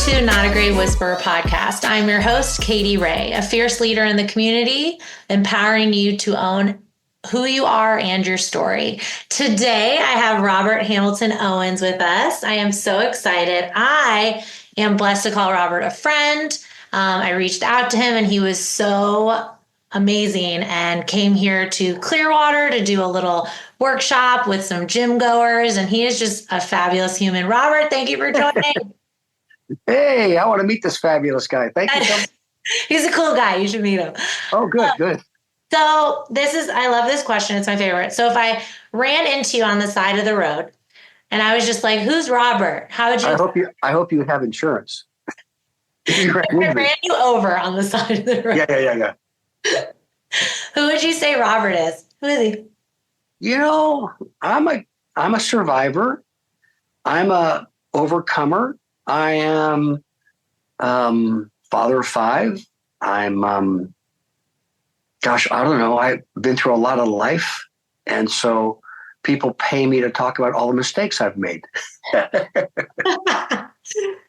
to Not a Great Whisperer podcast. I'm your host, Katy Rey, a fierce leader in the community, empowering you to own who you are and your story. Today, I have Robert Hamilton Owens with us. I am so excited. I am blessed to call Robert a friend. I reached out to him and he was so amazing and came here to Clearwater to do a little workshop with some gym goers. And he is just a fabulous human. Robert, thank you for joining. Hey, I want to meet this fabulous guy. Thank you so much. He's a cool guy. You should meet him. Oh, good. So I love this question. It's my favorite. So if I ran into you on the side of the road and I was just like, who's Robert? How would you? I hope you have insurance. I ran you over on the side of the road. Yeah. Who would you say Robert is? Who is he? You know, I'm a survivor. I'm a overcomer. I am father of 5. I'm I don't know. I've been through a lot of life, and so people pay me to talk about all the mistakes I've made. Hey,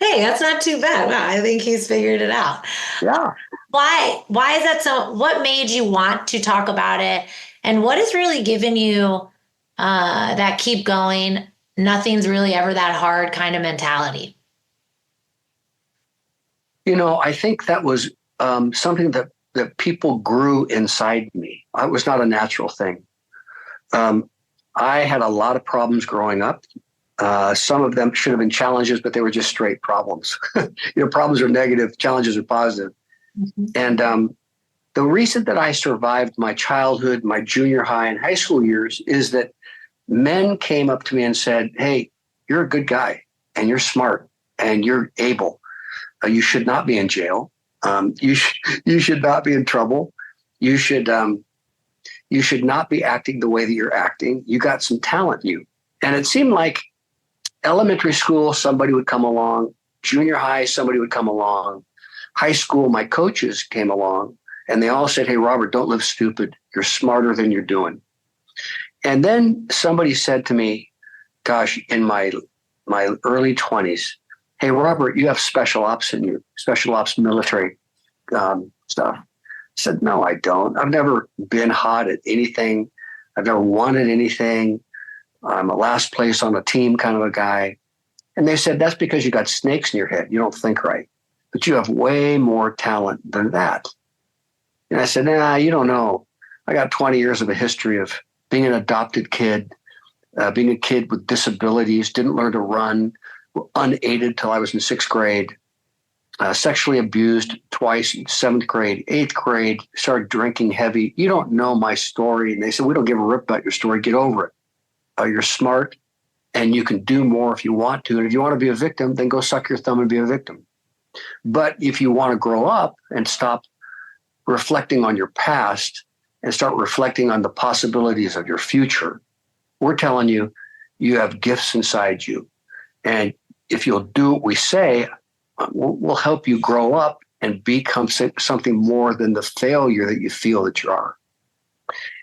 that's not too bad. Wow, I think he's figured it out. Yeah. Why is that so? What made you want to talk about it? And what has really given you that keep going, nothing's really ever that hard kind of mentality? You know, I think that was something that people grew inside me. It was not a natural thing. I had a lot of problems growing up. Some of them should have been challenges, but they were just straight problems. Problems are negative, challenges are positive. Mm-hmm. And the reason that I survived my childhood, my junior high and high school years is that men came up to me and said, hey, you're a good guy and you're smart and you're able. You should not be in jail. You should not be in trouble. You should not be acting the way that you're acting. You got some talent, you. And it seemed like elementary school, somebody would come along. Junior high, somebody would come along. High school, my coaches came along, and they all said, hey, Robert, don't live stupid. You're smarter than you're doing. And then somebody said to me, gosh, in my early 20s, hey, Robert, you have special ops in you, special ops military stuff. I said, no, I don't. I've never been hot at anything. I've never wanted anything. I'm a last place on a team kind of a guy. And they said, that's because you got snakes in your head. You don't think right. But you have way more talent than that. And I said, nah, you don't know. I got 20 years of a history of being an adopted kid, being a kid with disabilities, didn't learn to run, unaided till I was in 6th grade, sexually abused twice in 7th grade, 8th grade, started drinking heavy. You don't know my story. And they said, we don't give a rip about your story. Get over it. You're smart and you can do more if you want to. And if you want to be a victim, then go suck your thumb and be a victim. But if you want to grow up and stop reflecting on your past and start reflecting on the possibilities of your future, we're telling you, you have gifts inside you. And if you'll do what we say, we'll help you grow up and become something more than the failure that you feel that you are.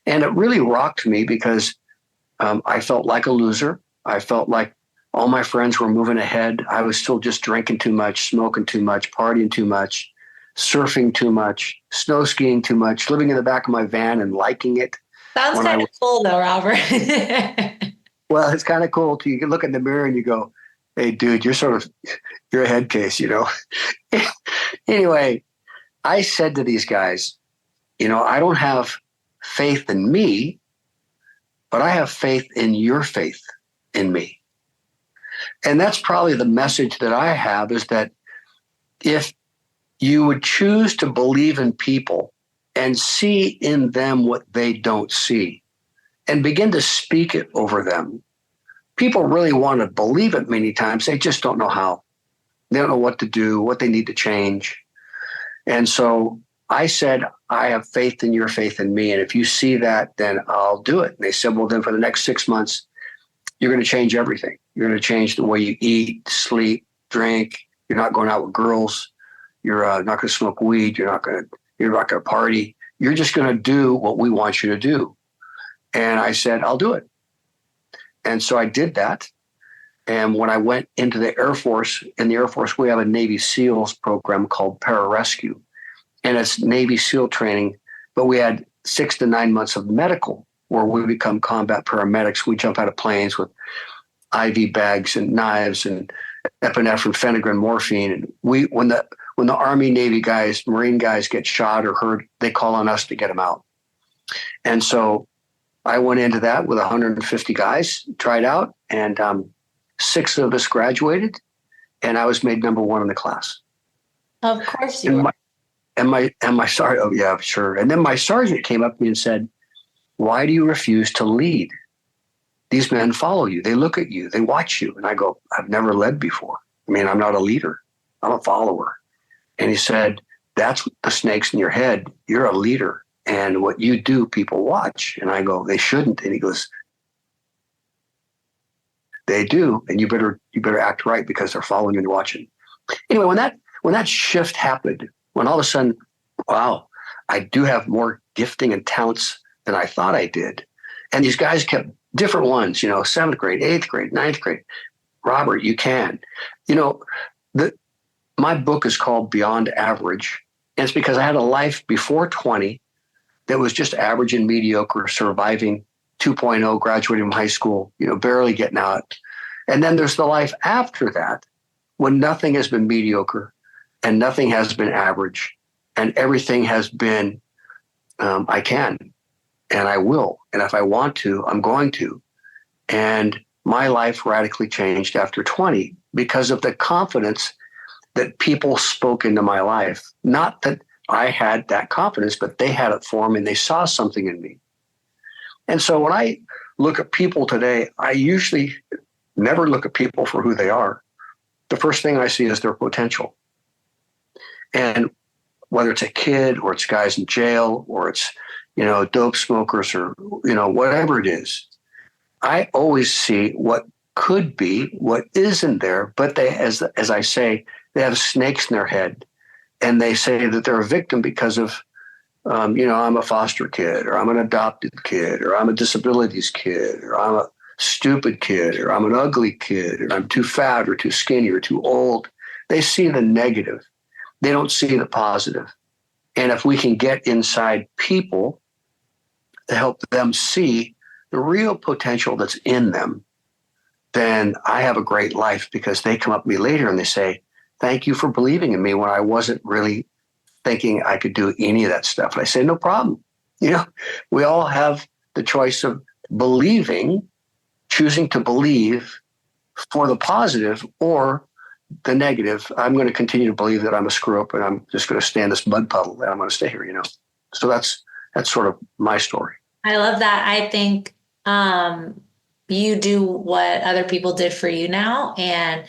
And it really rocked me because I felt like a loser. I felt like all my friends were moving ahead. I was still just drinking too much, smoking too much, partying too much, surfing too much, snow skiing too much, living in the back of my van and liking it. Sounds kind of cool though, Robert. Well, it's kind of cool too. You can look in the mirror and you go, hey, dude, you're a head case, you know? Anyway, I said to these guys, I don't have faith in me, but I have faith in your faith in me. And that's probably the message that I have, is that if you would choose to believe in people and see in them what they don't see and begin to speak it over them, people really want to believe it many times. They just don't know how. They don't know what to do, what they need to change. And so I said, I have faith in your faith in me. And if you see that, then I'll do it. And they said, well, then for the next 6 months, you're going to change everything. You're going to change the way you eat, sleep, drink. You're not going out with girls. You're not going to smoke weed. You're not going to party. You're just going to do what we want you to do. And I said, I'll do it. And so I did that. And when I went into the Air Force, in the Air Force, we have a Navy SEALs program called Pararescue. And it's Navy SEAL training, but we had 6 to 9 months of medical where we become combat paramedics. We jump out of planes with IV bags and knives and epinephrine, phenergan, morphine. And when the Army, Navy guys, Marine guys get shot or hurt, they call on us to get them out. And so I went into that with 150 guys, tried out, and 6 of us graduated, and I was made number 1 in the class. Of course you were. And my sergeant, oh yeah, sure. And then my sergeant came up to me and said, "Why do you refuse to lead? These men follow you. They look at you. They watch you." And I go, "I've never led before. I mean, I'm not a leader. I'm a follower." And he said, "That's the snakes in your head. You're a leader. And what you do, people watch." And I go, "They shouldn't." And he goes, "They do. And you better act right because they're following you and watching." Anyway, when that shift happened, when all of a sudden, wow, I do have more gifting and talents than I thought I did. And these guys kept different ones, 7th grade, 8th grade, 9th grade. "Robert, you can." My book is called Beyond Average. And it's because I had a life before 20 that was just average and mediocre, surviving 2.0, graduating from high school, barely getting out. And then there's the life after that when nothing has been mediocre and nothing has been average and everything has been, I can and I will. And if I want to, I'm going to. And my life radically changed after 20 because of the confidence that people spoke into my life. Not that I had that confidence, but they had it for me and they saw something in me. And so when I look at people today, I usually never look at people for who they are. The first thing I see is their potential. And whether it's a kid or it's guys in jail or it's, dope smokers or, whatever it is, I always see what could be, what isn't there. But they, as I say, they have snakes in their head and they say that they're a victim because of, I'm a foster kid or I'm an adopted kid or I'm a disabilities kid or I'm a stupid kid or I'm an ugly kid or I'm too fat or too skinny or too old. They see the negative. They don't see the positive. And if we can get inside people to help them see the real potential that's in them, then I have a great life because they come up to me later and they say, "Thank you for believing in me when I wasn't really thinking I could do any of that stuff." And I say, "No problem." We all have the choice of choosing to believe for the positive or the negative. I'm going to continue to believe that I'm a screw up and I'm just going to stay in this mud puddle and I'm going to stay here, So that's sort of my story. I love that. I think you do what other people did for you now, and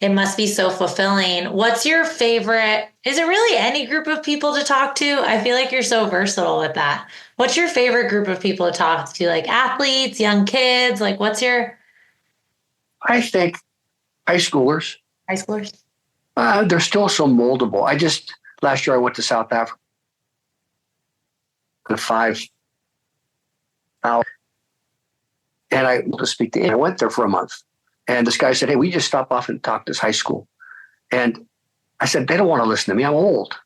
it must be so fulfilling. What's your favorite? Is it really any group of people to talk to? I feel like you're so versatile with that. What's your favorite group of people to talk to? Like athletes, young kids? Like what's your? I think high schoolers. High schoolers? They're still so moldable. Last year I went to South Africa. 5 hours. And I went to speak to him. I went there for a month. And this guy said, "Hey, we just stop off and talk to this high school." And I said, "They don't want to listen to me. I'm old."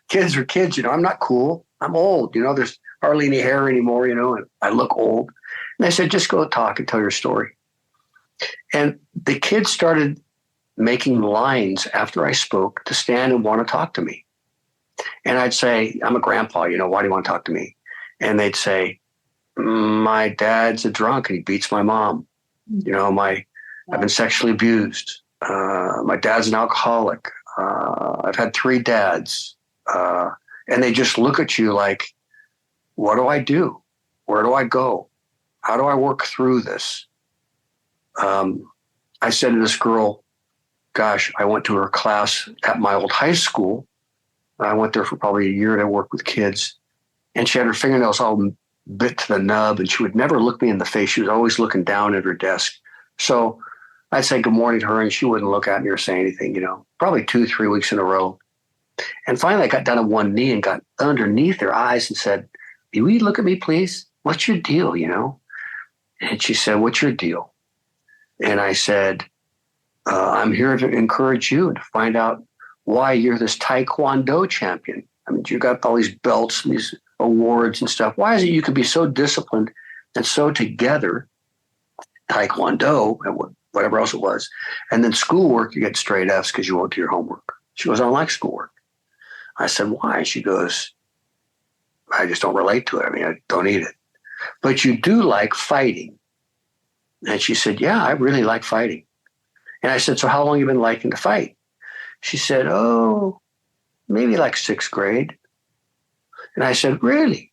Kids are kids, I'm not cool. I'm old. There's hardly any hair anymore, and I look old. And I said, "Just go talk and tell your story." And the kids started making lines after I spoke to stand and want to talk to me. And I'd say, "I'm a grandpa, why do you want to talk to me?" And they'd say, "My dad's a drunk and he beats my mom. I've been sexually abused. My dad's an alcoholic. I've had 3 dads." And they just look at you like, what do I do? Where do I go? How do I work through this? I said to this girl, gosh, I went to her class at my old high school. I went there for probably a year to work with kids. And she had her fingernails all bit to the nub, and she would never look me in the face. She was always looking down at her desk. So I'd say good morning to her, and she wouldn't look at me or say anything, probably 2-3 weeks in a row. And finally, I got down on one knee and got underneath her eyes and said, "Will you look at me, please? What's your deal, And she said, "What's your deal?" And I said, I'm here to encourage you and to find out why you're this Taekwondo champion. I mean, you got all these belts and these awards and stuff. Why is it you could be so disciplined and so together, Taekwondo and whatever else it was, and then schoolwork, you get straight Fs because you won't do your homework. She goes, I don't like schoolwork. I said, why? She goes, I just don't relate to it. I mean, I don't need it. But you do like fighting. And she said, yeah, I really like fighting. And I said, so how long have you been liking to fight? She said, oh, maybe like sixth grade. And I said, really?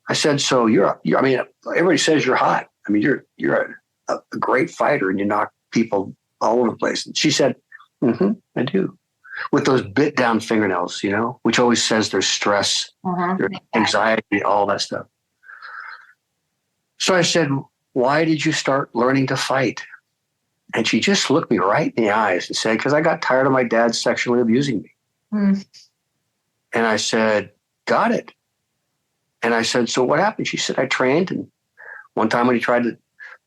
I said, so you're I mean, everybody says you're hot. I mean, you're a great fighter and you knock people all over the place. And she said, I do. With those bit down fingernails, which always says there's stress, there's anxiety, all that stuff. So I said, why did you start learning to fight? And she just looked me right in the eyes and said, because I got tired of my dad sexually abusing me. And I said, got it. And I said, so what happened? She said, I trained. And one time when he tried to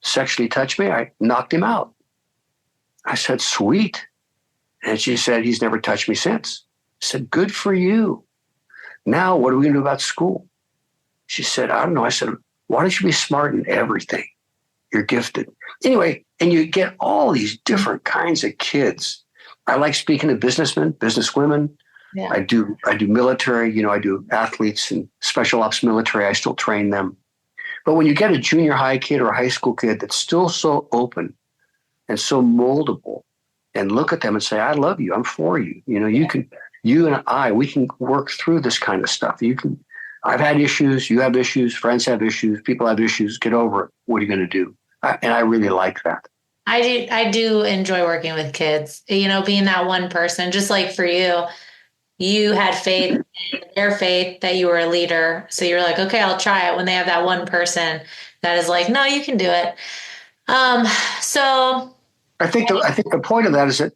sexually touch me, I knocked him out. I said, sweet. And she said, he's never touched me since. I said, good for you. Now, what are we going to do about school? She said, I don't know. I said, why don't you be smart in everything? You're gifted. Anyway, and you get all these different kinds of kids. I like speaking to businessmen, businesswomen. Yeah. I do military, I do athletes and special ops military. I still train them. But when you get a junior high kid or a high school kid that's still so open and so moldable, and look at them and say, I love you. I'm for you. You and I, we can work through this kind of stuff. I've had issues. You have issues. Friends have issues. People have issues. Get over it. What are you going to do? And I really like that. I do enjoy working with kids, being that one person, just like for you, you had faith in their faith that you were a leader. So you're like, okay, I'll try it when they have that one person that is like, no, you can do it. So I think the point of that is that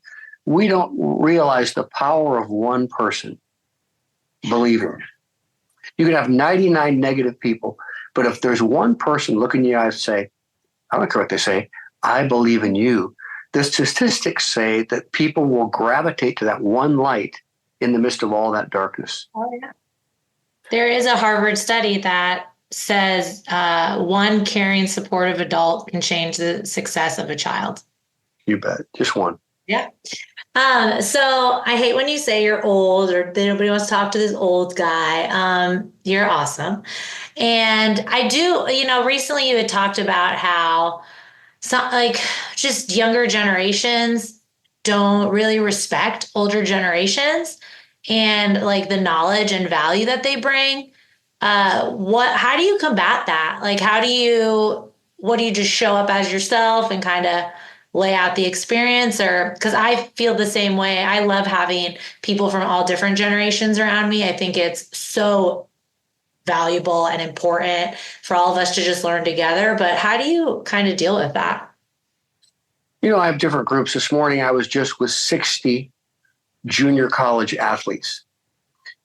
we don't realize the power of one person believing. You can have 99 negative people, but if there's one person looking in your eyes and say, I don't care what they say, I believe in you. The statistics say that people will gravitate to that one light in the midst of all that darkness. Oh, yeah. There is a Harvard study that says one caring, supportive adult can change the success of a child. You bet. Just one. Yeah. So I hate when you say you're old or nobody wants to talk to this old guy. You're awesome. And I do, recently you had talked about how just younger generations don't really respect older generations and the knowledge and value that they bring. How do you combat that? What do you just show up as yourself and kind of lay out the experience? Or because I feel the same way. I love having people from all different generations around me. I think it's so valuable and important for all of us to just learn together. But how do you kind of deal with that? I have different groups. This morning, I was just with 60 junior college athletes,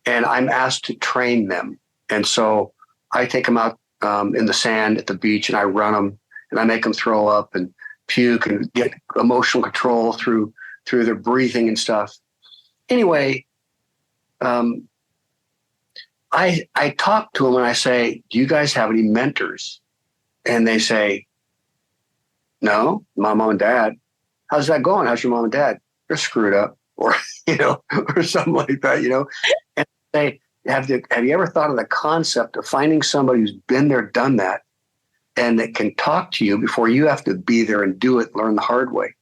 and I'm asked to train them. And so I take them out in the sand at the beach, and I run them, and I make them throw up and puke and get emotional control through their breathing and stuff. Anyway, I talk to them and I say, do you guys have any mentors? And they say, no, my mom and dad. How's that going? How's your mom and dad? They're screwed up, or or something like that, And they have you ever thought of the concept of finding somebody who's been there, done that, and that can talk to you before you have to be there and do it, learn the hard way?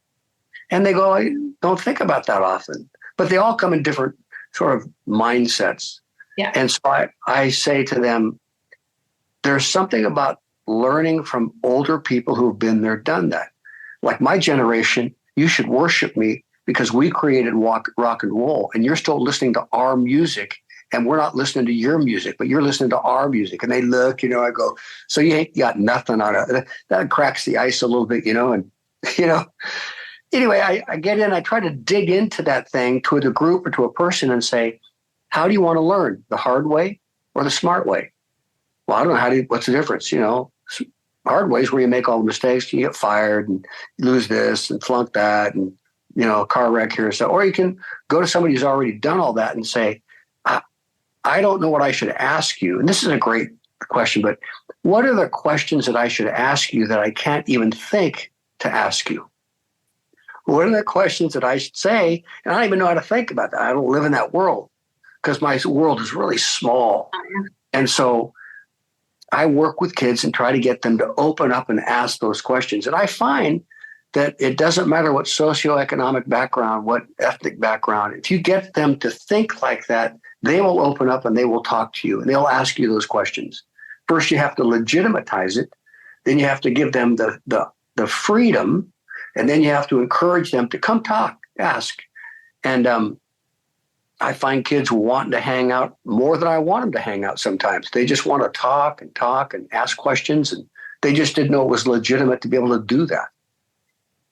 And they go, I don't think about that often, but they all come in different sort of mindsets. Yeah. And so I say to them, there's something about learning from older people who've been there, done that. Like my generation, you should worship me because we created rock and roll, and you're still listening to our music, and we're not listening to your music, but you're listening to our music. And they look, I go, so you ain't got nothing on it. That cracks the ice a little bit, and, Anyway, I get in, I try to dig into that thing to the group or to a person and say, how do you want to learn? The hard way or the smart way? Well, I don't know. What's the difference? hard ways where you make all the mistakes, you get fired and lose this and flunk that and, a car wreck here. So, or you can go to somebody who's already done all that and say, I don't know what I should ask you. And this is a great question, but what are the questions that I should ask you that I can't even think to ask you? What are the questions that I should say? And I don't even know how to think about that. I don't live in that world because my world is really small. And so I work with kids and try to get them to open up and ask those questions. And I find that it doesn't matter what socioeconomic background, what ethnic background, if you get them to think like that, they will open up and they will talk to you and they'll ask you those questions. First, you have to legitimatize it. Then you have to give them the freedom. And then you have to encourage them to come talk, ask. And I find kids wanting to hang out more than I want them to hang out sometimes. They just want to talk and ask questions. And they just didn't know it was legitimate to be able to do that.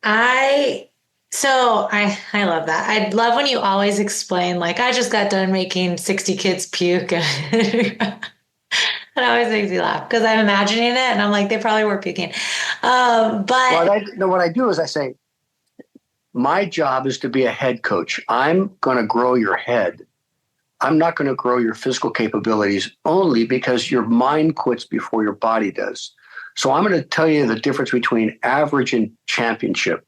I love that. I love when you always explain, like, I just got done making 60 kids puke. It always makes me laugh because I'm imagining it and I'm like, they probably were puking. What I do is I say, my job is to be a head coach. I'm going to grow your head. I'm not going to grow your physical capabilities only because your mind quits before your body does. So I'm going to tell you the difference between average and championship.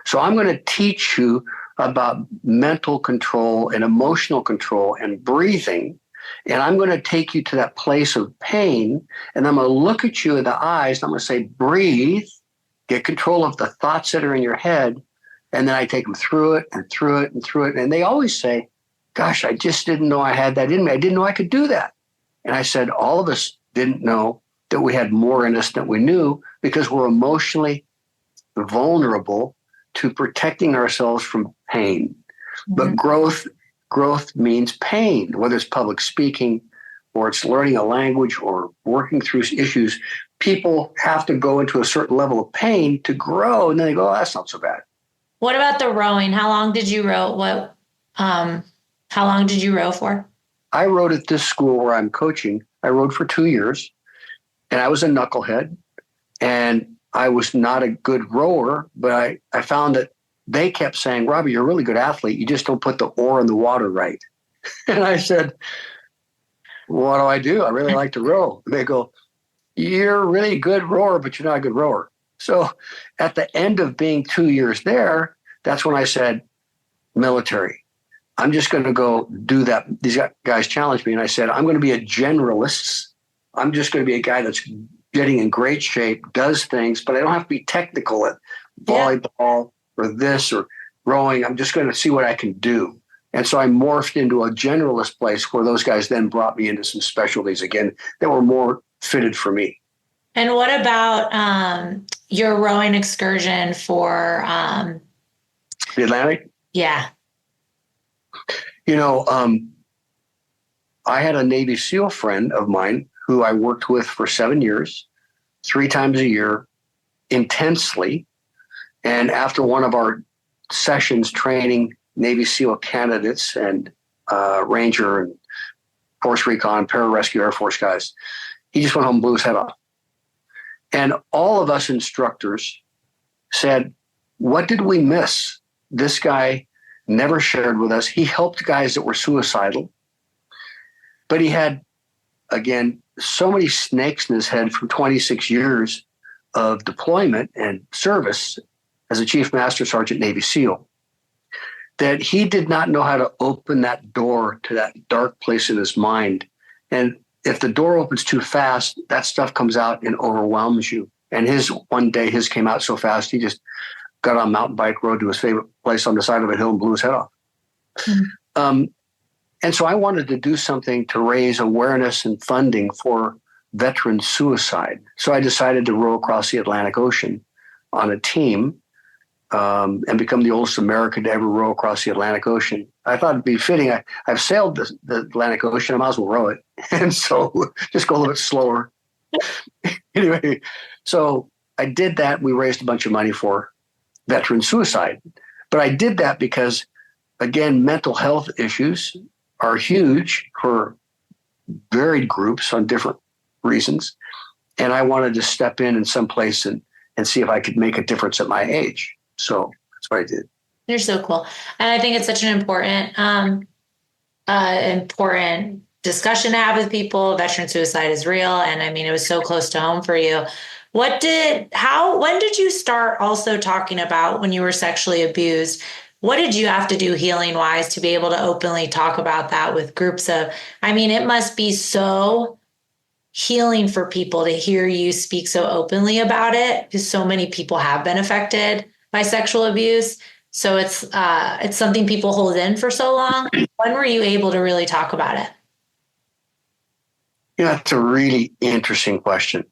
So I'm going to teach you about mental control and emotional control and breathing. And I'm going to take you to that place of pain. And I'm going to look at you in the eyes. And I'm going to say, breathe, get control of the thoughts that are in your head. And then I take them through it and through it and through it. And they always say, gosh, I just didn't know I had that in me. I didn't know I could do that. And I said, all of us didn't know that we had more in us than we knew because we're emotionally vulnerable to protecting ourselves from pain. Mm-hmm. But growth means pain, whether it's public speaking or it's learning a language or working through issues. People have to go into a certain level of pain to grow. And then they go, oh, that's not so bad. What about the rowing? How long did you row? How long did you row for? I rowed at this school where I'm coaching. I rowed for 2 years and I was a knucklehead and I was not a good rower, but I found that they kept saying, Robbie, you're a really good athlete. You just don't put the oar in the water right. And I said, what do? I really like to row. And they go, you're a really good rower, but you're not a good rower. So at the end of being 2 years there, that's when I said, military. I'm just going to go do that. These guys challenged me. And I said, I'm going to be a generalist. I'm just going to be a guy that's getting in great shape, does things, but I don't have to be technical at volleyball or this or rowing. I'm just going to see what I can do. And so I morphed into a generalist place where those guys then brought me into some specialties again that were more fitted for me. And what about your rowing excursion for the Atlantic? Yeah. I had a Navy SEAL friend of mine who I worked with for 7 years, 3 times a year, intensely. And after one of our sessions training Navy SEAL candidates and Ranger and Force Recon, Pararescue Air Force guys, he just went home and blew his head off. And all of us instructors said, what did we miss? This guy never shared with us. He helped guys that were suicidal, but he had, again, so many snakes in his head from 26 years of deployment and service as a Chief Master Sergeant Navy SEAL that he did not know how to open that door to that dark place in his mind. And if the door opens too fast, that stuff comes out and overwhelms you. And one day his came out so fast, he just got on a mountain bike, rode to his favorite place on the side of a hill and blew his head off. Mm-hmm. And so I wanted to do something to raise awareness and funding for veteran suicide. So I decided to row across the Atlantic Ocean on a team and become the oldest American to ever row across the Atlantic Ocean. I thought it'd be fitting. I've sailed the Atlantic Ocean. I might as well row it. And so just go a little bit slower. Anyway, so I did that. We raised a bunch of money for veteran suicide. But I did that because, again, mental health issues are huge for varied groups on different reasons. And I wanted to step in some place and see if I could make a difference at my age. So that's what I did. You're so cool. And I think it's such an important discussion to have with people. Veteran suicide is real. And I mean, it was so close to home for you. When did you start also talking about when you were sexually abused? What did you have to do healing wise to be able to openly talk about that with groups of, I mean, it must be so healing for people to hear you speak so openly about it because so many people have been affected by sexual abuse. So it's something people hold in for so long. When were you able to really talk about it? Yeah, that's a really interesting question.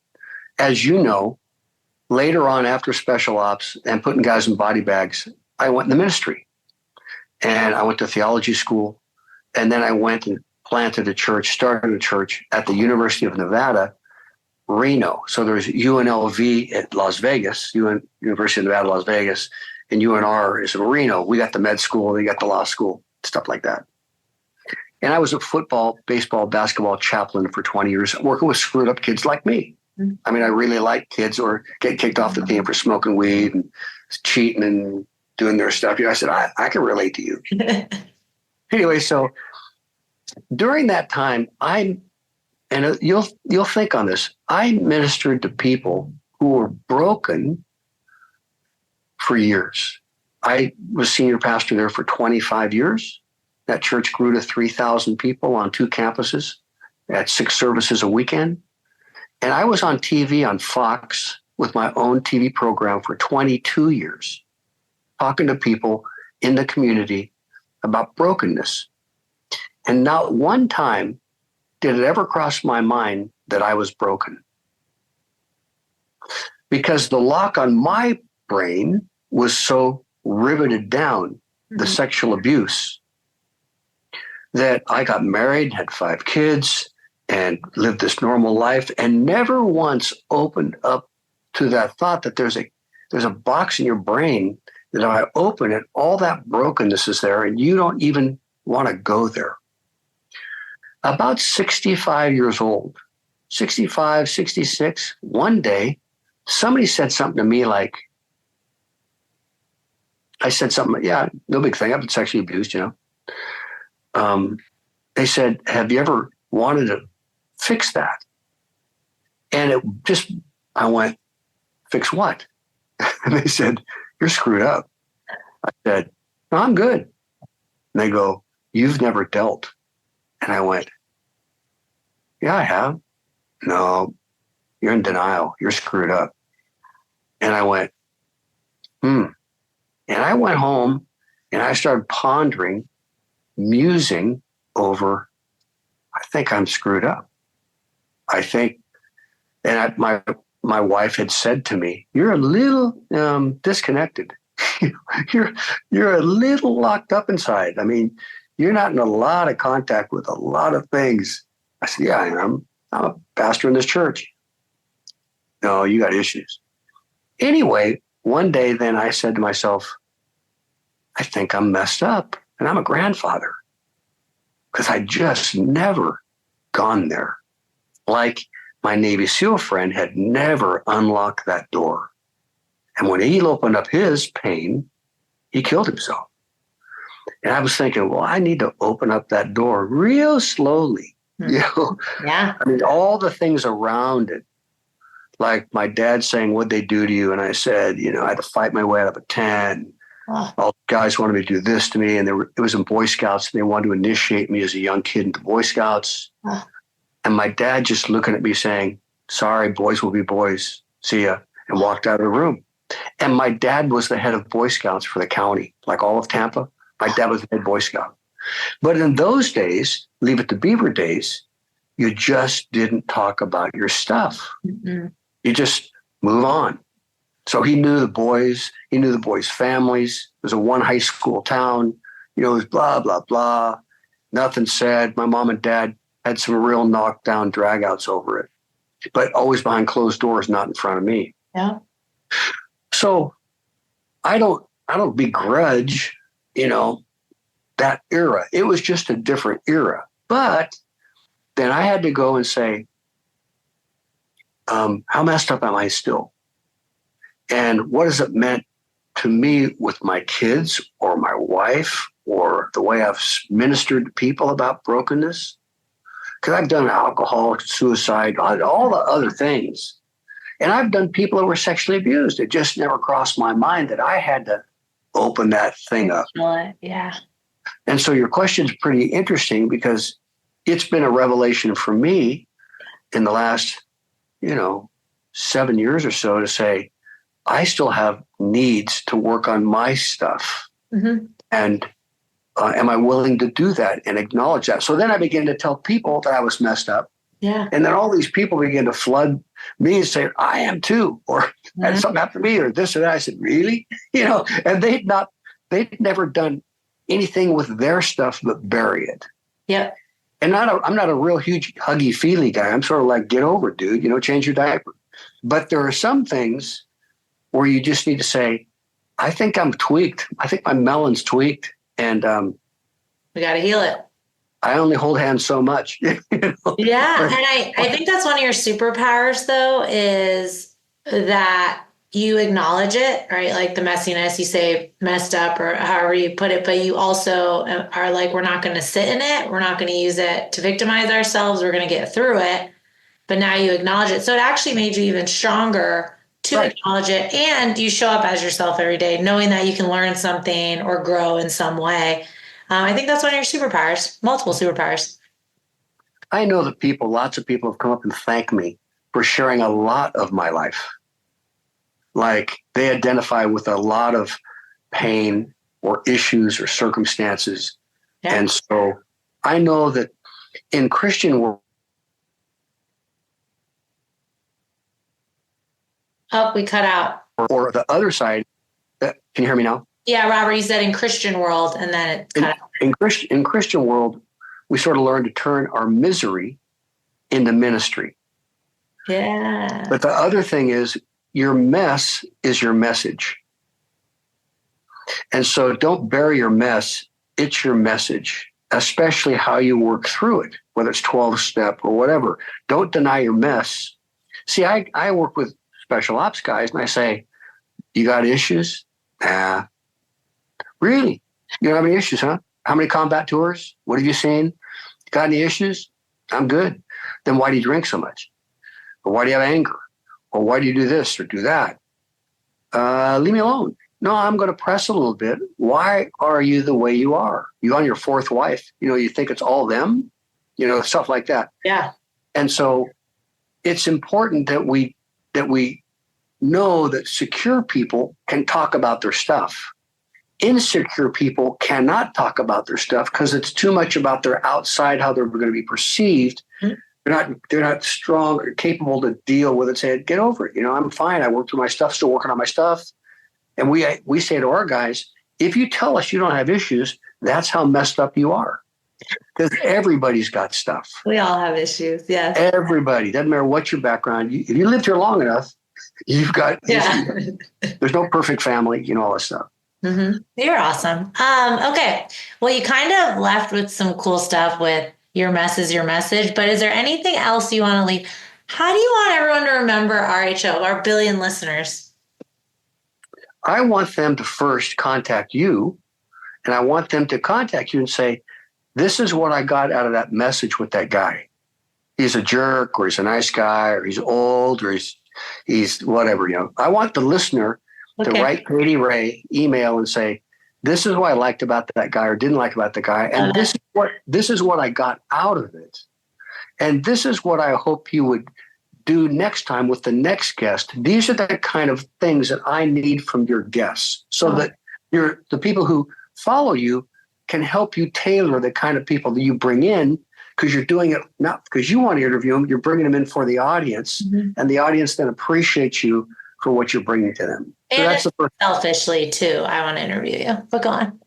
As you know, later on after special ops and putting guys in body bags, I went in the ministry and I went to theology school. And then I went and planted a church, started a church at the University of Nevada, Reno. So there's UNLV at Las Vegas, University of Nevada, Las Vegas, and UNR is in Reno. We got the med school, they got the law school, stuff like that. And I was a football, baseball, basketball chaplain for 20 years, working with screwed up kids like me. I mean, I really like kids or get kicked off the team for smoking weed and cheating and doing their stuff. I said, I can relate to you. Anyway, so during that time, you'll think on this, I ministered to people who were broken for years. I was senior pastor there for 25 years. That church grew to 3,000 people on 2 campuses at 6 services a weekend. And I was on TV on Fox with my own TV program for 22 years, talking to people in the community about brokenness. And not one time did it ever cross my mind that I was broken. Because the lock on my brain was so riveted down, the sexual abuse, that I got married, had 5 kids, and lived this normal life, and never once opened up to that thought that there's a box in your brain that if I open it, all that brokenness is there, and you don't even want to go there. About 65 years old, 65, 66, one day, somebody said something to me like, I said something, yeah, no big thing. I've been sexually abused, They said, have you ever wanted to fix that? And I went, fix what? And they said, you're screwed up. I said, no, I'm good. And they go, you've never dealt. And I went, yeah, I have. No, you're in denial. You're screwed up. And I went, And I went home and I started pondering, musing over, I think I'm screwed up. I think, and my wife had said to me, you're a little disconnected. you're a little locked up inside. I mean, you're not in a lot of contact with a lot of things. I said, yeah, I am. I'm a pastor in this church. No, you got issues. Anyway, one day then I said to myself, I think I'm messed up and I'm a grandfather because I just never gone there. Like my Navy SEAL friend had never unlocked that door. And when he opened up his pain, he killed himself. And I was thinking, well, I need to open up that door real slowly. Yeah. I mean, all the things around it, like my dad saying, what'd they do to you? And I said, I had to fight my way out of a tent. All the guys wanted me to do this to me. And it was in Boy Scouts. And they wanted to initiate me as a young kid into Boy Scouts. And my dad just looking at me saying, sorry, boys will be boys. See ya. And walked out of the room. And my dad was the head of Boy Scouts for the county, like all of Tampa. My dad was the head Boy Scout. But in those days, Leave It to Beaver days, you just didn't talk about your stuff. You just move on. So he knew the boys. He knew the boys' families. It was a 1 high school town. It was blah, blah, blah. Nothing said. My mom and dad had some real knockdown dragouts over it, but always behind closed doors, not in front of me. Yeah. So I don't begrudge, that era. It was just a different era. But then I had to go and say, how messed up am I still? And what has it meant to me with my kids or my wife or the way I've ministered to people about brokenness? Because I've done alcohol, suicide, all the other things. And I've done people that were sexually abused. It just never crossed my mind that I had to open that thing up. Yeah. And so your question's pretty interesting because it's been a revelation for me in the last, 7 years or so to say, I still have needs to work on my stuff. Mm-hmm. And am I willing to do that and acknowledge that? So then I began to tell people that I was messed up. Yeah. And then all these people began to flood me and say, I am too, or had something happen to me, or this or that. I said, really? And they'd never done anything with their stuff but bury it. Yep. And I'm not a real huge huggy feely guy. I'm sort of like, get over it, dude, change your diaper. But there are some things where you just need to say, I think I'm tweaked. I think my melon's tweaked. And we got to heal it. I only hold hands so much. Yeah. And I think that's one of your superpowers, though, is that you acknowledge it, right? Like the messiness, you say messed up or however you put it, but you also are like, we're not going to sit in it. We're not going to use it to victimize ourselves. We're going to get through it. But now you acknowledge it. So it actually made you even stronger to acknowledge it. And you show up as yourself every day, knowing that you can learn something or grow in some way. I think that's one of your superpowers, multiple superpowers. I know that lots of people have come up and thanked me for sharing a lot of my life. Like they identify with a lot of pain or issues or circumstances. Yeah. And so I know that in Christian world. Oh, we cut out. Or the other side. Can you hear me now? Yeah, Robert, you said in Christian world, and then it cut out. In Christian world, we sort of learn to turn our misery into ministry. Yeah. But the other thing is your mess is your message. And so don't bury your mess. It's your message, especially how you work through it, whether it's 12-step or whatever. Don't deny your mess. See, I work with special ops guys and I say, you got issues? Really? You don't have any issues, huh? How many combat tours? What have you seen? Got any issues? I'm good. Then why do you drink so much? Or why do you have anger? Or why do you do this or do that? Leave me alone. No, I'm going to press a little bit. Why are you the way you are? You on your fourth wife? You think it's all them? Stuff like that. Yeah. And so it's important that we know that secure people can talk about their stuff. Insecure people cannot talk about their stuff because it's too much about their outside, how they're going to be perceived. Mm-hmm. They're not strong or capable to deal with it. Say, get over it. I'm fine. I worked through my stuff, still working on my stuff. And we say to our guys, if you tell us you don't have issues, that's how messed up you are. Because everybody's got stuff. We all have issues. Yes. Everybody. Doesn't matter what your background. If you lived here long enough, you've got issues. There's no perfect family, all this stuff. Mm-hmm. You're awesome. Okay. Well, you kind of left with some cool stuff with your mess is your message, but is there anything else you want to leave? How do you want everyone to remember RHO, our billion listeners? I want them to first contact you, and I want them to contact you and say, this is what I got out of that message with that guy. He's a jerk, or he's a nice guy, or he's old, or he's whatever, I want the listener to write Katy Rey email and say, this is what I liked about that guy or didn't like about the guy. And this is what I got out of it. And this is what I hope you would do next time with the next guest. These are the kind of things that I need from your guests so that the people who follow you can help you tailor the kind of people that you bring in, because you're doing it not because you want to interview them, you're bringing them in for the audience, and the audience then appreciates you for what you're bringing to them. So and that's the first. Selfishly too, I want to interview you. But go on.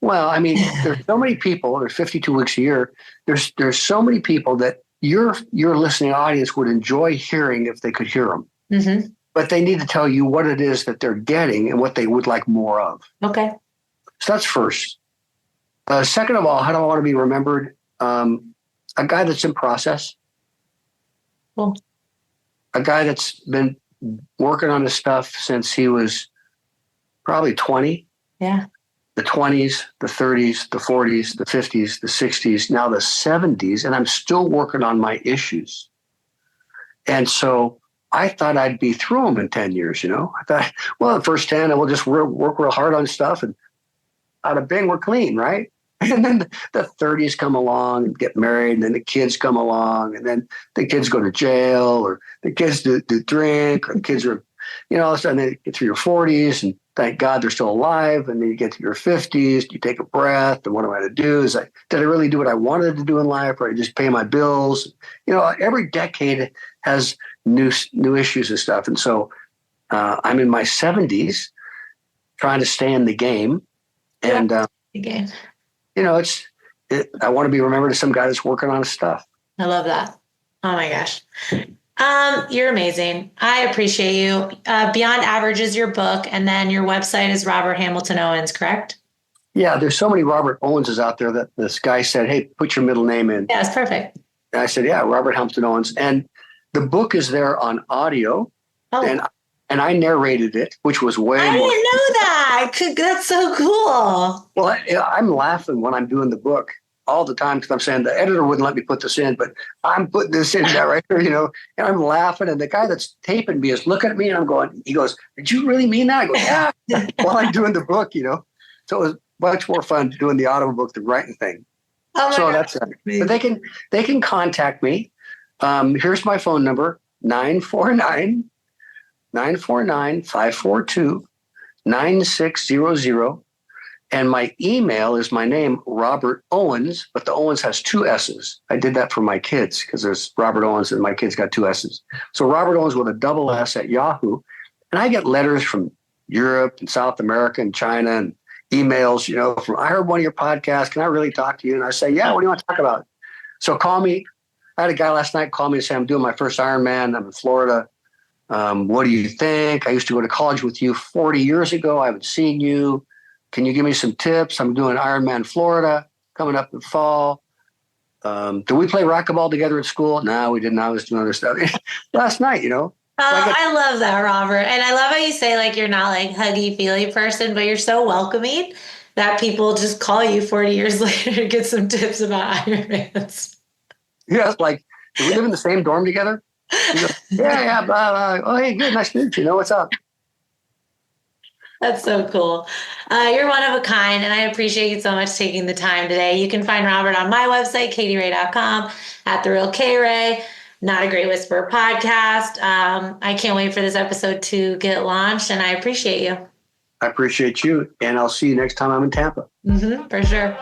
Well, I mean, there's so many people. There's 52 weeks a year. There's so many people that your listening audience would enjoy hearing if they could hear them. Mm-hmm. But they need to tell you what it is that they're getting and what they would like more of. Okay. So that's first. Second of all, how do I want to be remembered? A guy that's in process. Cool. a guy that's been working on his stuff since he was probably 20. Yeah. The 20s, the 30s, the 40s, the 50s, the 60s, now the 70s, and I'm still working on my issues. And so I thought I'd be through them in 10 years, I thought, well, the first 10, and we'll just work real hard on stuff, and out of bing, we're clean, right? And then the 30s come along and get married, and then the kids come along, and then the kids go to jail, or the kids do drink, or the kids are, all of a sudden they get through your 40s, and thank God they're still alive. And then you get to your 50s, you take a breath, and what am I to do? Did I really do what I wanted to do in life, or I just pay my bills? Every decade has new issues and stuff. And so I'm in my 70s trying to stay in the game. And, Again. I want to be remembered as some guy that's working on his stuff. I love that. Oh my gosh. You're amazing. I appreciate you. Beyond Average is your book, and then your website is Robert Hamilton Owens, correct? Yeah, there's so many Robert Owenses out there that this guy said, hey, put your middle name in. Yeah, it's perfect. And I said, yeah, Robert Hamilton Owens. And the book is there on audio. Oh. And I narrated it, which was way I more. didn't know that. That's so cool. Well, I'm laughing when I'm doing the book all the time because I'm saying the editor wouldn't let me put this in, but I'm putting this in there right here, and I'm laughing. And the guy that's taping me is looking at me, and I'm going, he goes, did you really mean that? I go, yeah, while I'm doing the book, So it was much more fun doing the audio book than writing thing. Oh my so God. that's it. But they can contact me. Here's my phone number, 949-542-9600. And my email is my name, Robert Owens, but the Owens has 2 S's. I did that for my kids because there's Robert Owens and my kids got 2 S's. So Robert Owens with a double S at Yahoo. And I get letters from Europe and South America and China and emails, from, I heard one of your podcasts. Can I really talk to you? And I say, yeah, what do you want to talk about? So call me. I had a guy last night call me and say, I'm doing my first Ironman. I'm in Florida. What do you think? I used to go to college with you 40 years ago. I haven't seen you. Can you give me some tips? I'm doing Ironman Florida coming up in the fall. Did we play racquetball together at school? No, we didn't. I was doing other stuff last night, Oh, I love that, Robert. And I love how you say you're not huggy feely person, but you're so welcoming that people just call you 40 years later to get some tips about Ironmans. Yeah, it's like, do we live in the same dorm together? He goes, yeah, blah, blah. Oh, hey, good, nice to meet you. What's up? That's so cool. You're one of a kind, and I appreciate you so much taking the time today. You can find Robert on my website, katyrey.com, at The Real K Ray, Not a Great Whisperer podcast. I can't wait for this episode to get launched, and I appreciate you. I appreciate you, and I'll see you next time I'm in Tampa. For sure.